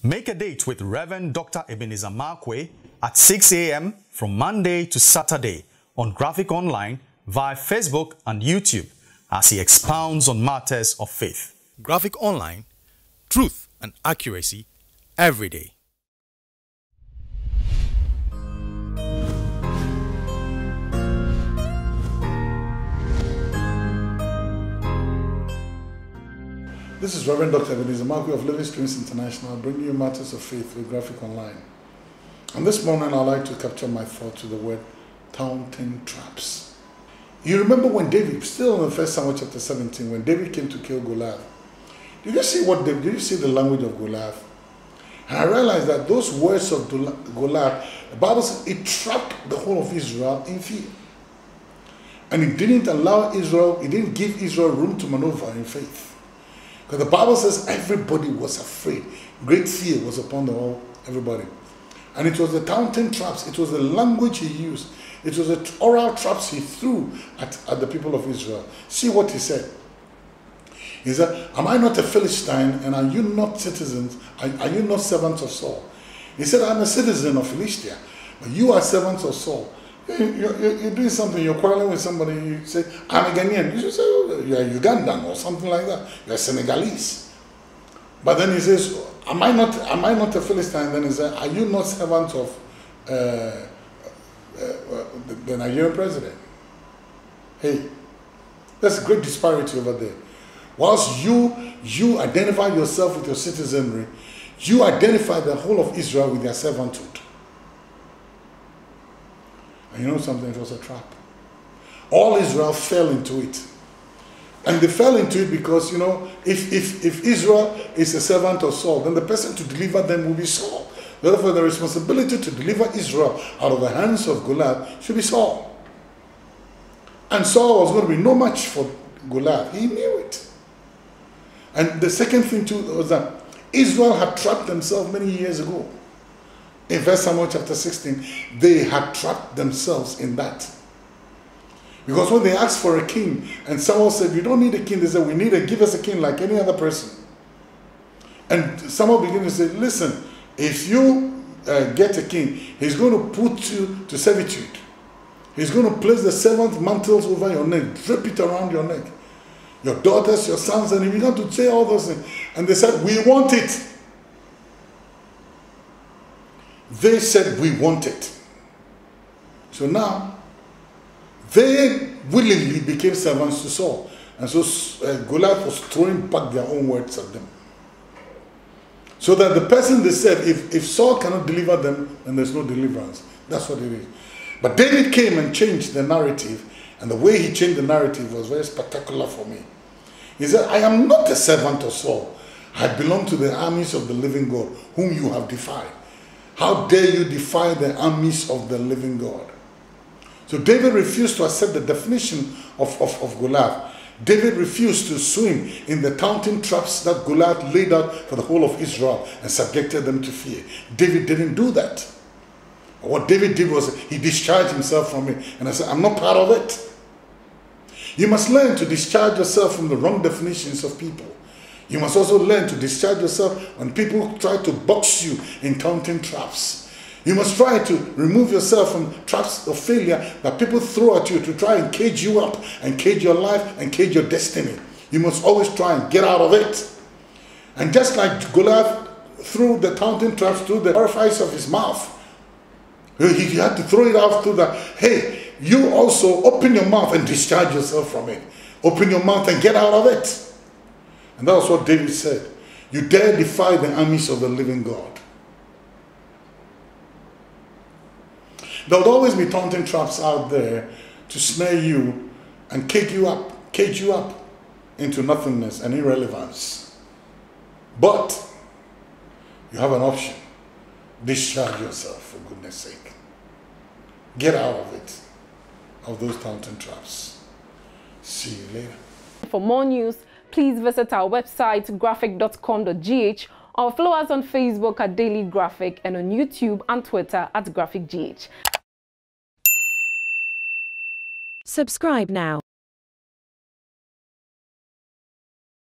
Make a date with Reverend Dr. Ebenezer Markwei at 6 a.m. from Monday to Saturday on Graphic Online via Facebook and YouTube as he expounds on matters of faith. Graphic Online, truth and accuracy every day. This is Reverend Dr. Ebenezer Markwei of Living Streams International, bringing you matters of faith with Graphic Online. And this morning I'd like to capture my thought to the word taunting traps. You remember when David, still in the 1 Samuel chapter 17, when David came to kill Goliath, did you see the language of Goliath? And I realized that those words of Goliath, the Bible says it trapped the whole of Israel in fear. And it didn't allow Israel, it didn't give Israel room to maneuver in faith. Because the Bible says everybody was afraid. Great fear was upon everybody. And it was the taunting traps. It was the language he used. It was the oral traps he threw at the people of Israel. See what he said. He said, am I not a Philistine, and are you not citizens? Are you not servants of Saul? He said, I'm a citizen of Philistia, but you are servants of Saul. You're doing something, you're quarreling with somebody, you say, I'm a Ghanaian. You should say, oh, you're Ugandan or something like that. You're Senegalese. But then he says, am I not a Philistine? Then he said, are you not servants of the Nigerian president? Hey, there's a great disparity over there. Whilst you identify yourself with your citizenry, you identify the whole of Israel with their servanthood. And you know something? It was a trap. All Israel fell into it. And they fell into it because, you know, if Israel is a servant of Saul, then the person to deliver them will be Saul. Therefore, the responsibility to deliver Israel out of the hands of Goliath should be Saul. And Saul was going to be no match for Goliath. He knew it. And the second thing too was that Israel had trapped themselves many years ago. In 1 Samuel chapter 16, they had trapped themselves in that. Because when they asked for a king, and Samuel said, you don't need a king, they said, give us a king like any other person. And Samuel began to say, listen, if you get a king, he's going to put you to servitude. He's going to place the servant mantles over your neck, drape it around your neck. Your daughters, your sons, and he began to say all those things. And they said, we want it. They said, we want it. So now, they willingly became servants to Saul. And so Goliath was throwing back their own words at them. So that the person they said, if Saul cannot deliver them, then there's no deliverance. That's what it is. But David came and changed the narrative. And the way he changed the narrative was very spectacular for me. He said, I am not a servant of Saul. I belong to the armies of the living God, whom you have defied. How dare you defy the armies of the living God? So David refused to accept the definition of Goliath. David refused to swim in the taunting traps that Goliath laid out for the whole of Israel and subjected them to fear. David didn't do that. What David did was he discharged himself from it. And I said, I'm not part of it. You must learn to discharge yourself from the wrong definitions of people. You must also learn to discharge yourself when people try to box you in taunting traps. You must try to remove yourself from traps of failure that people throw at you to try and cage you up and cage your life and cage your destiny. You must always try and get out of it. And just like Goliath threw the taunting traps through the orifice of his mouth, he had to throw it out through the, hey, you also open your mouth and discharge yourself from it. Open your mouth and get out of it. And that was what David said. You dare defy the armies of the living God. There will always be taunting traps out there to snare you and cage you up into nothingness and irrelevance. But you have an option. Discharge yourself, for goodness sake. Get out of it, of those taunting traps. See you later. For more news, please visit our website graphic.com.gh or follow us on Facebook at Daily Graphic and on YouTube and Twitter at GraphicGH. Subscribe now.